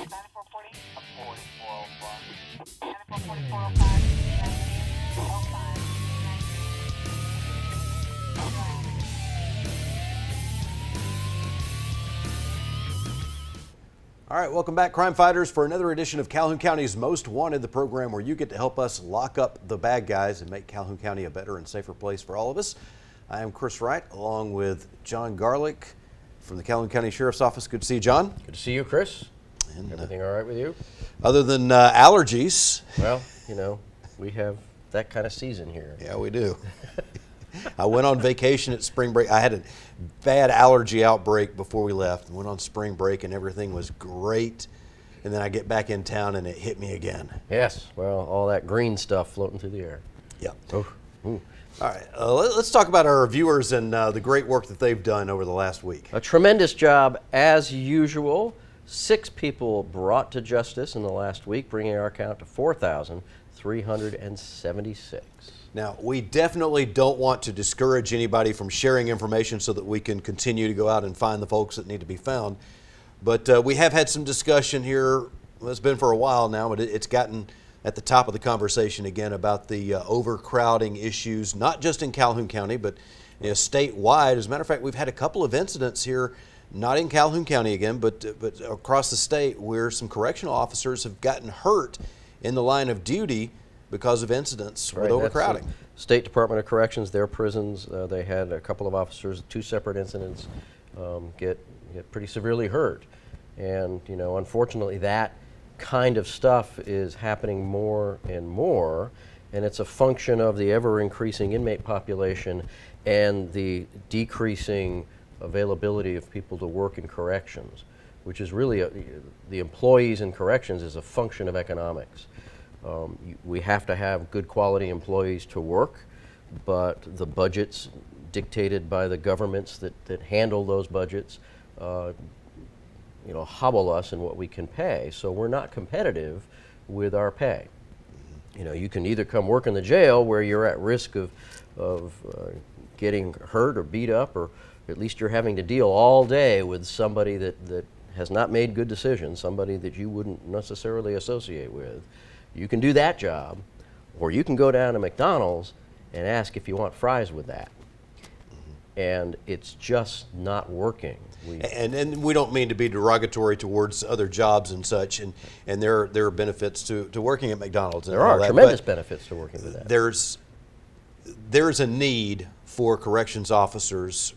9440. 4405. 944405. 19. All right, welcome back, crime fighters, for another edition of Calhoun County's Most Wanted, the program where you get to help us lock up the bad guys and make Calhoun County a better and safer place for all of us. I am Chris Wright, along with John Garlick from the Calhoun County Sheriff's Office. Good to see you, John. Good to see you, Chris. And, everything all right with you? Other than allergies. Well, you know, we have that kind of season here. Yeah, we do. I went on vacation at spring break. I had a bad allergy outbreak before we left. Went on spring break and everything was great. And then I get back in town and it hit me again. Yes, well, all that green stuff floating through the air. Yeah. Oh. Ooh. All right, let's talk about our viewers and the great work that they've done over the last week. A tremendous job as usual. 6 people brought to justice in the last week, bringing our count to 4,376. Now, we definitely don't want to discourage anybody from sharing information so that we can continue to go out and find the folks that need to be found. But we have had some discussion here. Well, it's been for a while now, but it's gotten at the top of the conversation again about the overcrowding issues, not just in Calhoun County, but statewide. As a matter of fact, we've had a couple of incidents here, not in Calhoun County again, but across the state, where some correctional officers have gotten hurt in the line of duty because of incidents with overcrowding. State Department of Corrections, their prisons, they had a couple of officers, 2 separate incidents, get pretty severely hurt. And, you know, unfortunately, that kind of stuff is happening more and more, and it's a function of the ever-increasing inmate population and the decreasing availability of people to work in corrections, which is really the employees in corrections is a function of economics. We have to have good quality employees to work, but the budgets dictated by the governments that handle those budgets hobble us in what we can pay. So we're not competitive with our pay. You know, you can either come work in the jail where you're at risk of getting hurt or beat up, or at least you're having to deal all day with somebody that has not made good decisions, somebody that you wouldn't necessarily associate with. You can do that job, or you can go down to McDonald's and ask if you want fries with that. And it's just not working. And we don't mean to be derogatory towards other jobs and such, and there are benefits to working at McDonald's. There are tremendous benefits to working with that. There's a need for corrections officers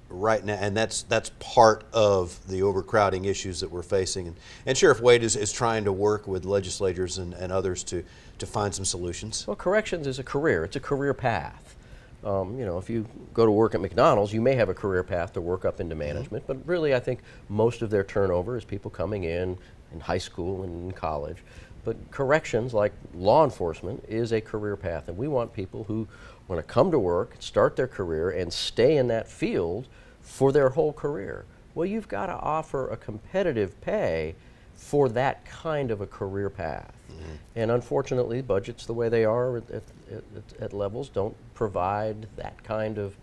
right now, and that's part of the overcrowding issues that we're facing. And Sheriff Wade is trying to work with legislators and others to find some solutions. Well, corrections is a career. It's a career path. If you go to work at McDonald's, you may have a career path to work up into management, but really I think most of their turnover is people coming in high school and in college. But corrections, like law enforcement, is a career path, and we want people who want to come to work, start their career, and stay in that field for their whole career. Well, you've got to offer a competitive pay for that kind of a career path. And unfortunately, budgets the way they are at levels don't provide that kind of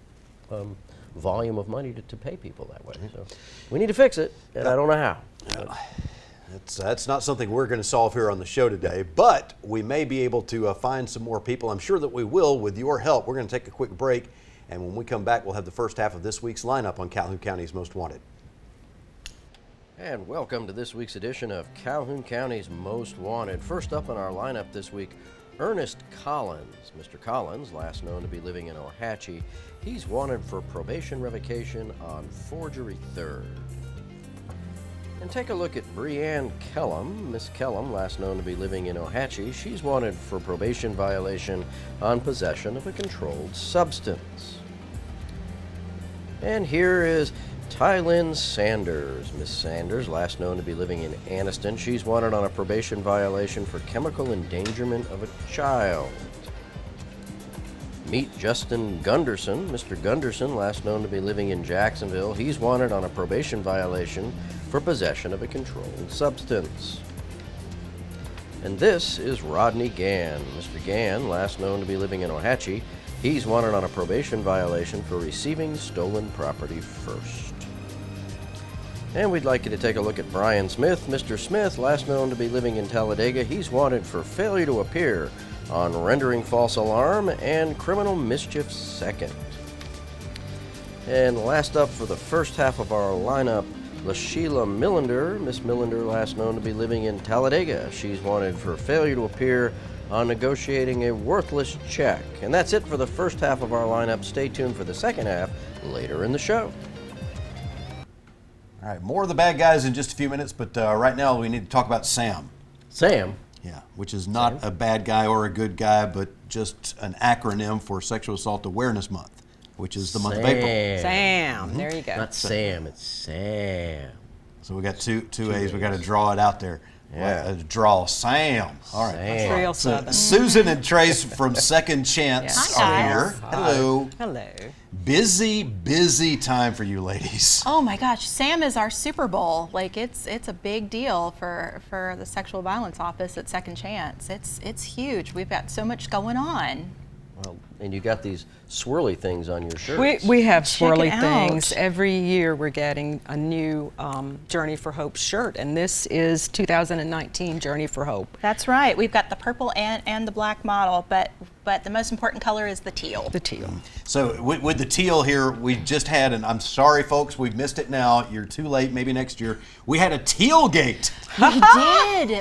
volume of money to pay people that way. So we need to fix it, and I don't know how. That's not something we're going to solve here on the show today, but we may be able to find some more people. I'm sure that we will with your help. We're going to take a quick break, and when we come back, we'll have the first half of this week's lineup on Calhoun County's Most Wanted. And welcome to this week's edition of Calhoun County's Most Wanted. First up in our lineup this week, Ernest Collins. Mr. Collins, last known to be living in Ohatchee, he's wanted for probation revocation on forgery third. And take a look at Breanne Kellum. Miss Kellum, last known to be living in Ohatchee, she's wanted for probation violation on possession of a controlled substance. And here is Tylynn Sanders. Miss Sanders, last known to be living in Anniston, she's wanted on a probation violation for chemical endangerment of a child. Meet Justin Gunderson. Mr. Gunderson, last known to be living in Jacksonville, he's wanted on a probation violation for possession of a controlled substance. And this is Rodney Gann. Mr. Gann, last known to be living in Ohatchee, he's wanted on a probation violation for receiving stolen property first. And we'd like you to take a look at Brian Smith. Mr. Smith, last known to be living in Talladega, he's wanted for failure to appear on rendering false alarm and criminal mischief second. And last up for the first half of our lineup, LaSheila Millender. Miss Millender, last known to be living in Talladega. She's wanted for failure to appear on negotiating a worthless check. And that's it for the first half of our lineup. Stay tuned for the second half later in the show. All right, more of the bad guys in just a few minutes, but right now we need to talk about Sam. Sam? Yeah, which is not a bad guy or a good guy, but just an acronym for Sexual Assault Awareness Month, which is the month of April. Sam, there you go. Not Sam, it's Sam. So we got two A's. We got to draw it out there. Yeah. Draw Sam. All right. Sam. Real So Southern. Susan and Trace from Second Chance Yeah. are Hi, here. guys. Hello. Hello. Busy time for you ladies. Oh my gosh, Sam is our Super Bowl. Like it's a big deal for the sexual violence office at Second Chance. It's huge. We've got so much going on. Well, and you got these swirly things on your shirt. We have Check swirly it out. things. Every year we're getting a new Journey for Hope shirt, and this is 2019 Journey for Hope. That's right. We've got the purple and the black model, but the most important color is the teal. The teal. So with the teal here, we just had, and I'm sorry folks, we've missed it now. You're too late, maybe next year. We had a Tealgate.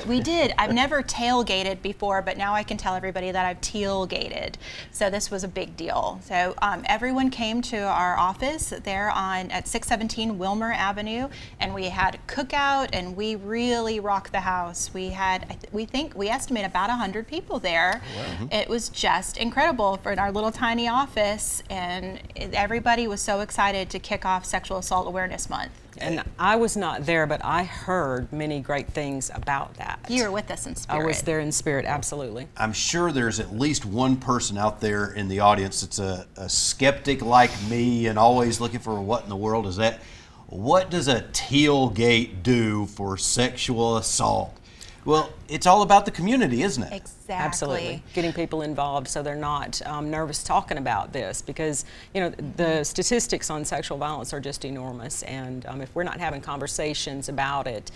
We did. I've never tailgated before, but now I can tell everybody that I've tealgated. So this was a big deal. So everyone came to our office there at 617 Wilmer Avenue, and we had a cookout, and we really rocked the house. We estimate about 100 people there. Wow. It was just incredible for our little tiny office, and everybody was so excited to kick off Sexual Assault Awareness Month. And I was not there, but I heard many great things about that. You were with us in spirit. I was there in spirit, absolutely. I'm sure there's at least one person out there in the audience that's a skeptic like me and always looking for what in the world is that. What does a Tealgate do for sexual assault? Well, it's all about the community, isn't it? Exactly. Absolutely. Getting people involved so they're not nervous talking about this, because the statistics on sexual violence are just enormous, and if we're not having conversations about it,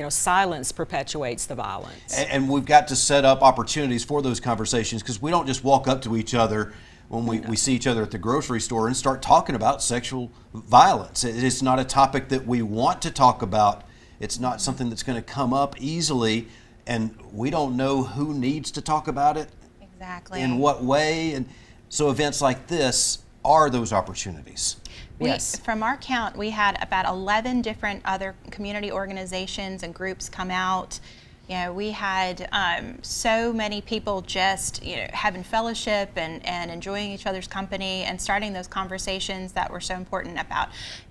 silence perpetuates the violence. And we've got to set up opportunities for those conversations, because we don't just walk up to each other when we see each other at the grocery store and start talking about sexual violence. It's not a topic that we want to talk about. It's not something that's going to come up easily, and we don't know who needs to talk about it. Exactly. In what way. And so events like this are those opportunities. Yes. From our count, we had about 11 different other community organizations and groups come out. We had so many people just having fellowship and enjoying each other's company and starting those conversations that were so important about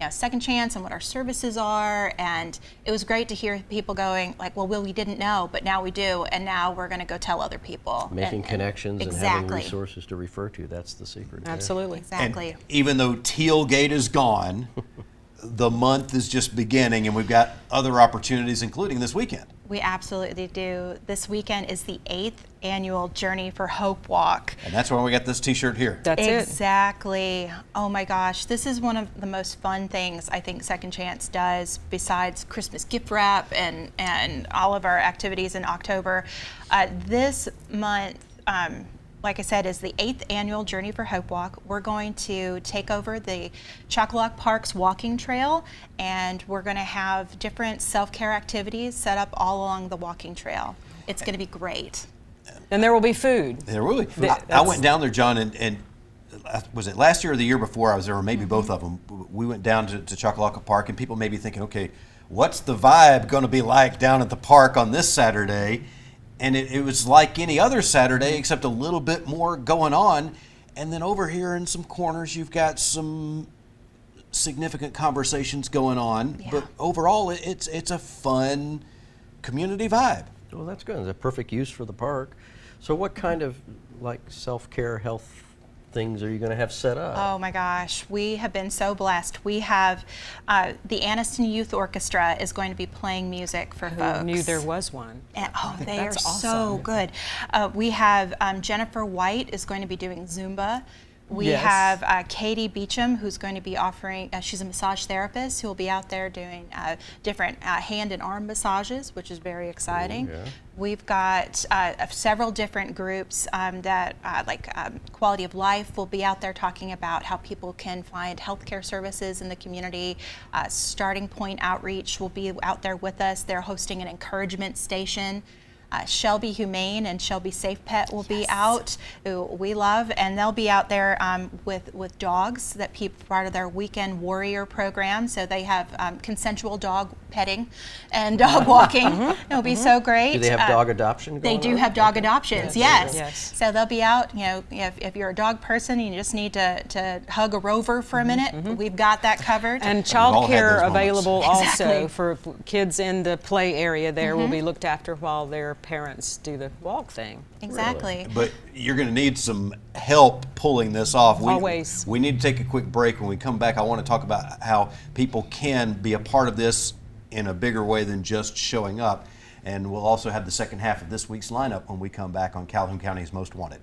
Second Chance and what our services are. And it was great to hear people going like, well, we didn't know, but now we do, and now we're going to go tell other people. Making connections and having exactly. resources to refer to. That's the secret. there. Absolutely. Exactly. And even though Tealgate is gone, the month is just beginning, and we've got other opportunities, including this weekend. We absolutely do. This weekend is the 8th annual Journey for Hope Walk. And that's why we got this T-shirt here. That's it. Exactly. Oh my gosh, this is one of the most fun things I think Second Chance does, besides Christmas gift wrap and all of our activities in October. This month, like I said, is the 8th annual Journey for Hope Walk. We're going to take over the Chocolock Park's walking trail, and we're going to have different self-care activities set up all along the walking trail. It's going to be great. And there will be food. There really. I went down there, John, and was it last year or the year before I was there, or maybe both of them? We went down to Chocolock Park, and people may be thinking, okay, what's the vibe going to be like down at the park on this Saturday? And it was like any other Saturday, except a little bit more going on. And then over here in some corners, you've got some significant conversations going on. Yeah. But overall, it's a fun community vibe. Well, that's good. It's a perfect use for the park. So what kind of self-care health things are you going to have set up? Oh my gosh, we have been so blessed. We have the Anniston Youth Orchestra is going to be playing music for folks. Who knew there was one? And, they That's are so awesome. good. We have Jennifer White is going to be doing Zumba. We Yes. have Katie Beecham, who's going to be offering, she's a massage therapist who will be out there doing different hand and arm massages, which is very exciting. yeah. We've got several different groups that, Quality of Life, will be out there talking about how people can find healthcare services in the community. Starting Point Outreach will be out there with us. They're hosting an encouragement station. Shelby Humane and Shelby Safe Pet will be out, who we love, and they'll be out there with dogs that part of their weekend warrior program. So they have consensual dog petting and dog walking. It'll be so great. Do they have dog adoption They going do on? have dog adoptions, yes. Yes. So they'll be out, if you're a dog person and you just need to hug a rover for a minute, we've got that covered. And all had child care those moments. available Exactly. also for kids in the play area there will be looked after while their parents do the walk thing. Exactly. But you're going to need some help pulling this off. Always. We need to take a quick break. When we come back, I want to talk about how people can be a part of this in a bigger way than just showing up. And we'll also have the second half of this week's lineup when we come back on Calhoun County's Most Wanted.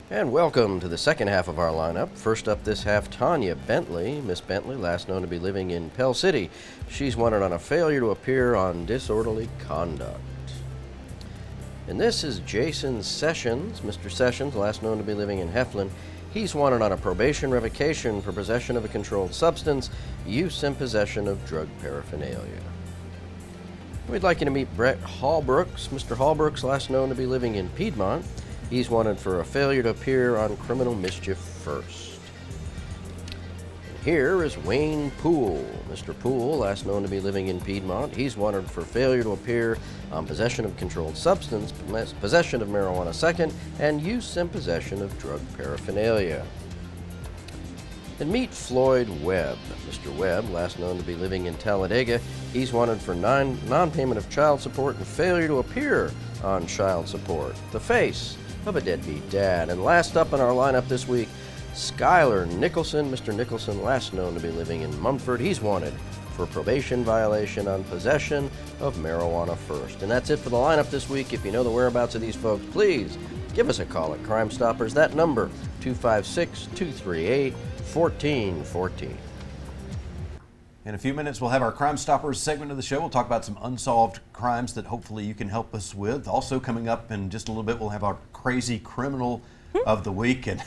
And welcome to the second half of our lineup. First up this half, Tanya Bentley. Miss Bentley, last known to be living in Pell City. She's wanted on a failure to appear on disorderly conduct. And this is Jason Sessions. Mr. Sessions, last known to be living in Heflin. He's wanted on a probation revocation for possession of a controlled substance, use and possession of drug paraphernalia. We'd like you to meet Brett Hallbrooks. Mr. Hallbrooks, last known to be living in Piedmont. He's wanted for a failure to appear on criminal mischief first. And here is Wayne Poole. Mr. Poole, last known to be living in Piedmont. He's wanted for failure to appear on possession of controlled substance, possession of marijuana second, and use and possession of drug paraphernalia. And meet Floyd Webb. Mr. Webb, last known to be living in Talladega, he's wanted for non-payment of child support and failure to appear on child support. The face of a deadbeat dad. And last up in our lineup this week, Skylar Nicholson. Mr. Nicholson, last known to be living in Mumford, he's wanted for probation violation on possession of marijuana first. And that's it for the lineup this week. If you know the whereabouts of these folks, please give us a call at Crime Stoppers. That number, 256-238-1414. In a few minutes, we'll have our Crime Stoppers segment of the show. We'll talk about some unsolved crimes that hopefully you can help us with. Also coming up in just a little bit, we'll have our Crazy Criminal of the Week, and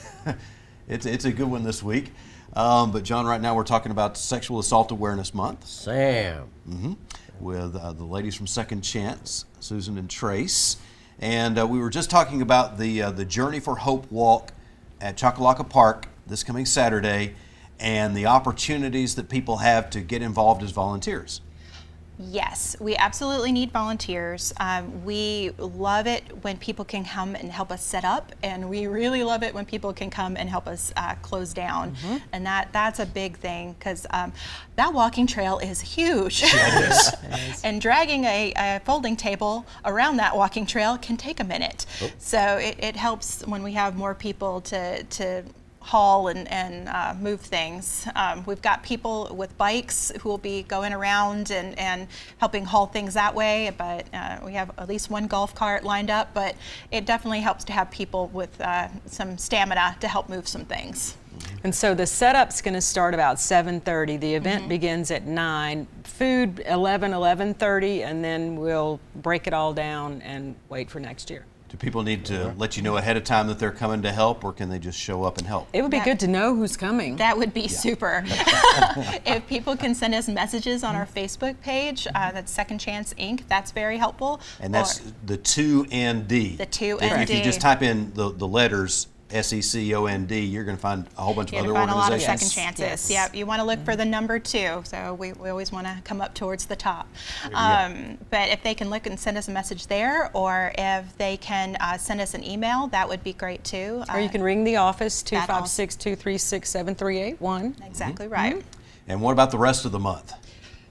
it's a good one this week. But John, right now we're talking about Sexual Assault Awareness Month. Sam. With the ladies from Second Chance, Susan and Trace. And we were just talking about the Journey for Hope walk at Choccolocco Park this coming Saturday and the opportunities that people have to get involved as volunteers. Yes, we absolutely need volunteers. We love it when people can come and help us set up, and we really love it when people can come and help us close down. And that's a big thing, because that walking trail is huge. It is. And dragging a folding table around that walking trail can take a minute. So it helps when we have more people to haul and move things. We've got people with bikes who will be going around and helping haul things that way, but we have at least one golf cart lined up, but it definitely helps to have people with some stamina to help move some things. And so the setup's going to start about 7:30. The event begins at 9. Food 11:30, and then we'll break it all down and wait for next year. Do people need to let you know ahead of time that they're coming to help, or can they just show up and help? It would be good to know who's coming. That would be super. If people can send us messages on our Facebook page, that's Second Chance Inc., that's very helpful. And that's the 2ND. The 2ND. If you just type in the letters SECOND, you're going to find a whole bunch of You're other going to find a lot of organizations. second chances. Yes. Yeah, you want to look for the number 2. So we always want to come up towards the top. There you go. But if they can look and send us a message there, or if they can send us an email, that would be great too. Or you can ring the office, that also- 256-236-7381. Exactly right. And what about the rest of the month?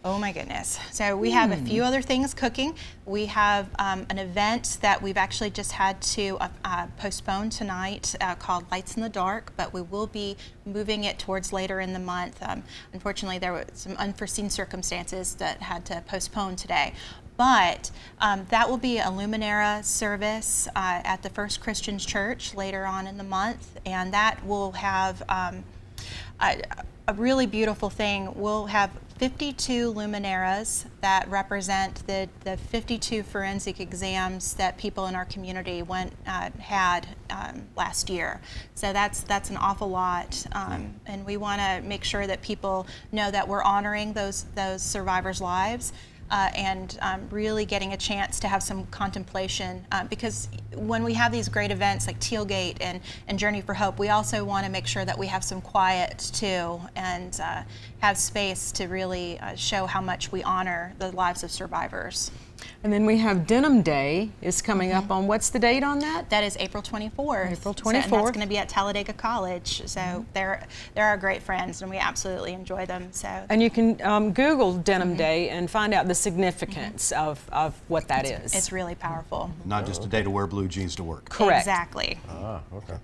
Oh my goodness. So we have a few other things cooking. We have an event that we've actually just had to postpone tonight called Lights in the Dark, but we will be moving it towards later in the month. Unfortunately, there were some unforeseen circumstances that had to postpone today. But that will be a Luminara service at the First Christians Church later on in the month, and that will have a really beautiful thing. We'll have 52 luminaras that represent the 52 forensic exams that people in our community had last year. So that's an awful lot, and we want to make sure that people know that we're honoring those survivors' lives. And really getting a chance to have some contemplation, because when we have these great events like Tealgate and Journey for Hope, we also want to make sure that we have some quiet too, and have space to really show how much we honor the lives of survivors. And then we have Denim Day is coming up on, what's the date on that? That is April 24th. April So, and that's 24th. going to be at Talladega College. So they're our great friends, and we absolutely enjoy them. So. And you can Google Denim Day and find out the significance of what that is. It's really powerful. Not just a day to wear blue jeans to work. Correct. Exactly. Ah, okay.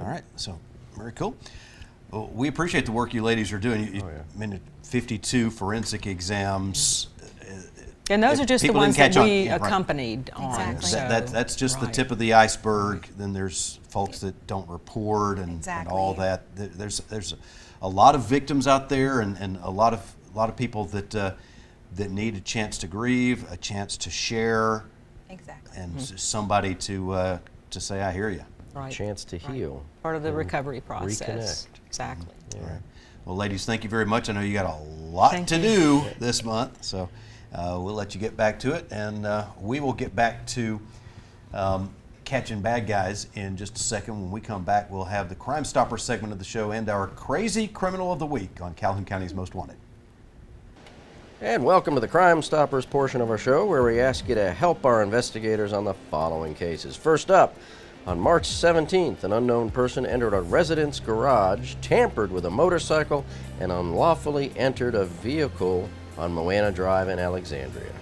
All right, so very cool. Well, we appreciate the work you ladies are doing. You mentioned 52 forensic exams. And those are just the People didn't ones that catch on. we Yeah, right. accompanied on. Exactly. so- That's just the right. tip of the iceberg. Then there's folks that don't report and Exactly. all that. There's a lot of victims out there, and a lot of people that need a chance to grieve, a chance to share, Exactly. and somebody to say, "I hear you." Right. Chance to heal. Part of the recovery process. reconnect. Exactly. All right. Well, ladies, thank you very much. I know you got a lot Thank to you. do this month, so we'll let you get back to it, and we will get back to catching bad guys in just a second. When we come back, we'll have the Crime Stopper segment of the show and our Crazy Criminal of the Week on Calhoun County's Most Wanted. And welcome to the Crime Stoppers portion of our show, where we ask you to help our investigators on the following cases. First up, on March 17th, an unknown person entered a resident's garage, tampered with a motorcycle, and unlawfully entered a vehicle on Moana Drive in Alexandria.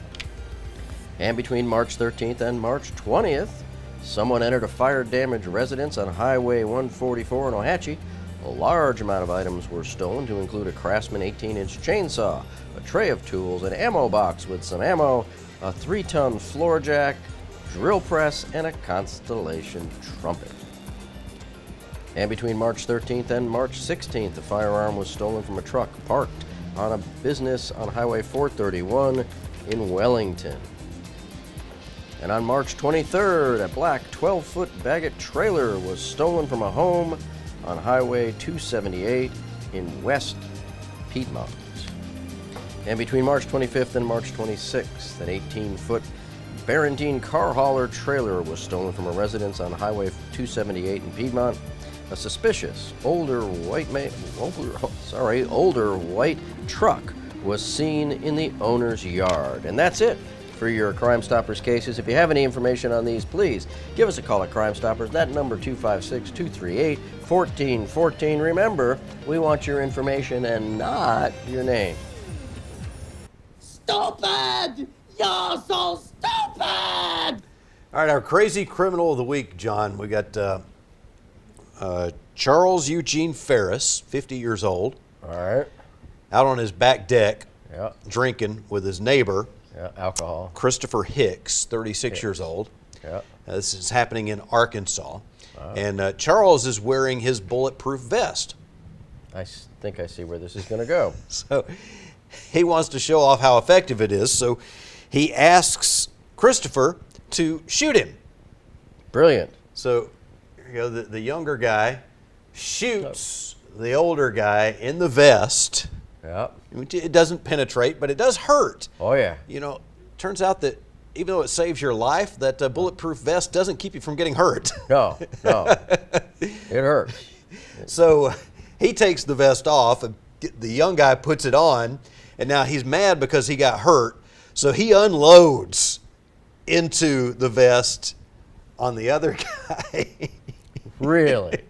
And between March 13th and March 20th, someone entered a fire-damaged residence on Highway 144 in Ohatchee. A large amount of items were stolen, to include a Craftsman 18-inch chainsaw, a tray of tools, an ammo box with some ammo, a 3-ton floor jack, drill press, and a Constellation trumpet. And between March 13th and March 16th, a firearm was stolen from a truck parked on a business on Highway 431 in Wellington. And on March 23rd, a black 12-foot Baggett trailer was stolen from a home on Highway 278 in West Piedmont. And between March 25th and March 26th, an 18-foot Barrentine car hauler trailer was stolen from a residence on Highway 278 in Piedmont. A suspicious older white truck was seen in the owner's yard. And that's it for your Crime Stoppers cases. If you have any information on these, please give us a call at Crime Stoppers. That number, 256-238-1414. Remember, we want your information and not your name. Stupid! You're so stupid! All right, our Crazy Criminal of the Week, John. We got Charles Eugene Ferris, 50 years old, All right. out on his back deck Yeah. drinking with his neighbor, Yeah. Alcohol. Christopher Hicks, 36 years old. Yeah. This is happening in Arkansas. And Charles is wearing his bulletproof vest. I think I see where this is going to go. So he wants to show off how effective it is. So he asks Christopher to shoot him. Brilliant. So the younger guy shoots the older guy in the vest. Yeah. It doesn't penetrate, but it does hurt. Oh, yeah. You know, turns out that even though it saves your life, that bulletproof vest doesn't keep you from getting hurt. No. It hurts. So he takes the vest off, and the young guy puts it on, and now he's mad because he got hurt. So he unloads into the vest on the other guy. Really?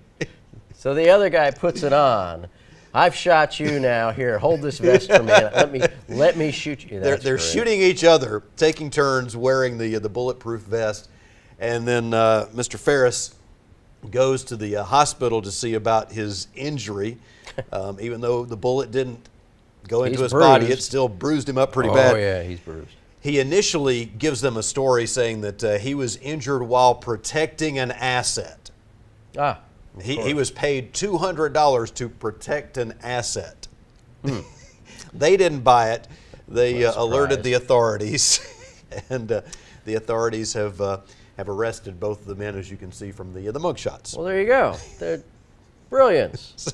So the other guy puts it on. I've shot you now. Here, hold this vest for me. Let me shoot you. They're That's great. shooting each other, taking turns wearing the bulletproof vest, and then Mr. Ferris goes to the hospital to see about his injury. Even though the bullet didn't go into He's his body, it bruised. still bruised him up pretty bad. Oh, yeah, he's bruised. He initially gives them a story saying that he was injured while protecting an asset. Ah, He was paid $200 to protect an asset. They didn't buy it. They alerted the authorities, and the authorities have arrested both of the men, as you can see from the mugshots. well, there you go. They're brilliance.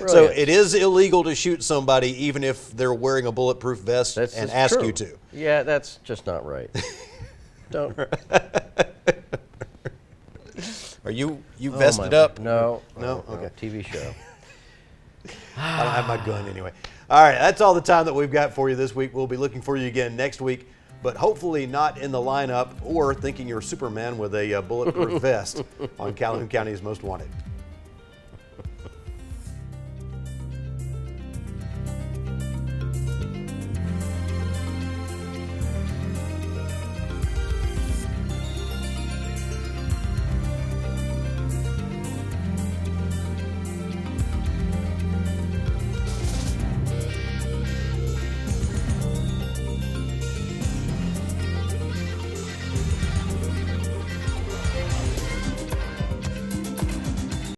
So it is illegal to shoot somebody even if they're wearing a bulletproof vest That's and just ask true. you to. Yeah, that's just not right. Don't. Are you Oh, vested my- up? No. No? Okay. TV show. I don't have my gun anyway. All right, that's all the time that we've got for you this week. We'll be looking for you again next week, but hopefully not in the lineup or thinking you're Superman with a bulletproof vest on Calhoun County's Most Wanted.